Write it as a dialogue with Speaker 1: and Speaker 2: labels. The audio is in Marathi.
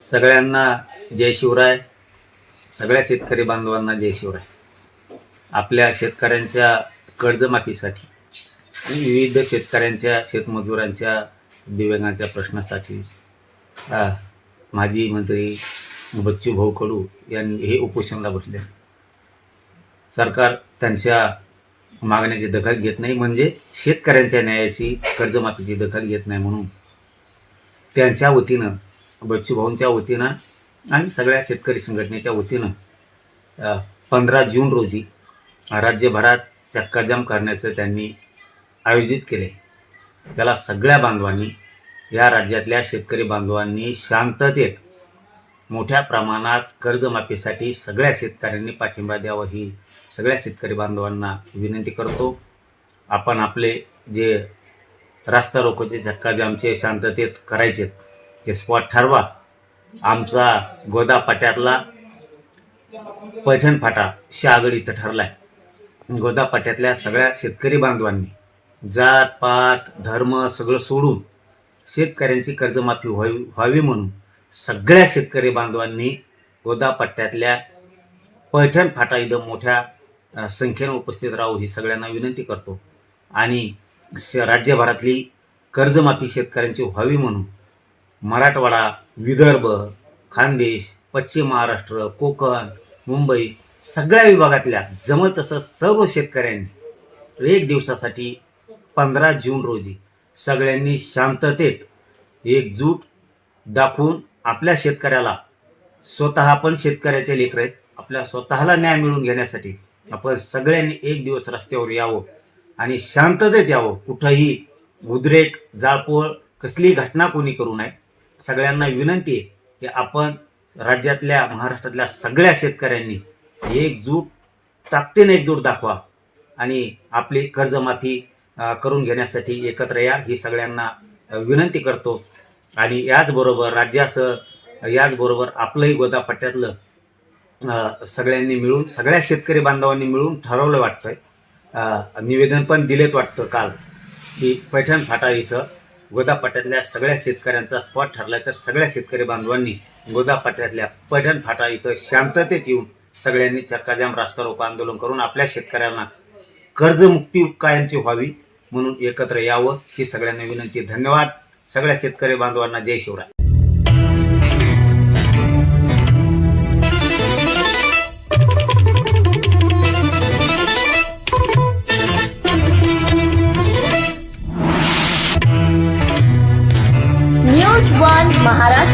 Speaker 1: सगळ्यांना जय शिवराय. सगळ्या शेतकरी बांधवांना जय शिवराय. आपल्या शेतकऱ्यांच्या कर्जमाफीसाठी आणि विविध शेतकऱ्यांच्या शेतमजुरांच्या दिव्यांगांच्या प्रश्नासाठी माजी मंत्री बच्चूभाऊ कडू यांनी हे उपोषणाला बसले. सरकार त्यांच्या मागण्याची दखल घेत नाही, म्हणजे शेतकऱ्यांच्या न्यायाची कर्जमाफीची दखल घेत नाही, म्हणून त्यांच्या वतीनं बच्चूभाऊंच्या वतीनं आणि सगळ्या शेतकरी संघटनेच्या वतीनं 15 जून रोजी राज्यभरात चक्काजाम करण्याचं त्यांनी आयोजित केले. त्याला सगळ्या बांधवांनी, या राज्यातल्या शेतकरी बांधवांनी शांततेत मोठ्या प्रमाणात कर्जमाफीसाठी सगळ्या शेतकऱ्यांनी पाठिंबा द्यावा ही सगळ्या शेतकरी बांधवांना विनंती करतो. आपण आपले जे रास्ता रोकोचे चक्काजामचे शांततेत करायचे ते स्पॉट ठरवा. आमचा गोदा पाट्यातला पैठण फाटा शहागड इथं ठरलाय. गोदा पाट्यातल्या सगळ्या शेतकरी बांधवांनी जात पात धर्म सगळं सोडून शेतकऱ्यांची कर्जमाफी व्हावी म्हणून सगळ्या शेतकरी बांधवांनी गोदा पट्ट्यातल्या पैठण फाटा इथं मोठ्या संख्येनं उपस्थित राहू ही सगळ्यांना विनंती करतो. आणि राज्यभरातली कर्जमाफी शेतकऱ्यांची व्हावी म्हणून मराठवाडा, विदर्भ, खानदेश, पश्चिम महाराष्ट्र, कोकण, मुंबई सगळ्या विभागातल्या जमल तसं सर्व शेतकऱ्यांनी एक दिवसासाठी 15 जून रोजी सगळ्यांनी शांततेत एकजूट दाखवून आपल्या शेतकऱ्याला, स्वतः आपण शेतकऱ्याचे लेकर आहेत, आपल्या स्वतःला न्याय मिळवून घेण्यासाठी आपण सगळ्यांनी एक दिवस रस्त्यावर यावं आणि शांततेत यावं. कुठंही उद्रेक, जाळपोळ कसली घटना कोणी करू नये. सगळ्यांना विनंती आहे की आपण राज्यातल्या, महाराष्ट्रातल्या सगळ्या शेतकऱ्यांनी एकजूट, ताकदीने एकजूट दाखवा आणि आपली कर्जमाफी करून घेण्यासाठी एकत्र या ही सगळ्यांना विनंती करतो. आणि याचबरोबर आपलंही गोदा पट्ट्यातलं सगळ्यांनी मिळून, सगळ्या शेतकरी बांधवांनी मिळून ठरवलं वाटतंय, निवेदन पण दिलेत वाटतं काल, की पैठण फाटा इथं गोदा पट्ट्यातल्या सगळ्या शेतकऱ्यांचा स्पॉट ठरलाय. तर सगळ्या शेतकरी बांधवांनी गोदा पट्ट्यातल्या पैठण फाटा इथं शांततेत येऊन सगळ्यांनी चक्काजाम रास्ता रोको आंदोलन करून आपल्या शेतकऱ्यांना कर्जमुक्ती कायमची व्हावी म्हणून एकत्र यावं ही सगळ्यांना विनंती. धन्यवाद. सगळ्या शेतकरी बांधवांना जय शिवराय.
Speaker 2: न्यूज 1 महाराष्ट्र.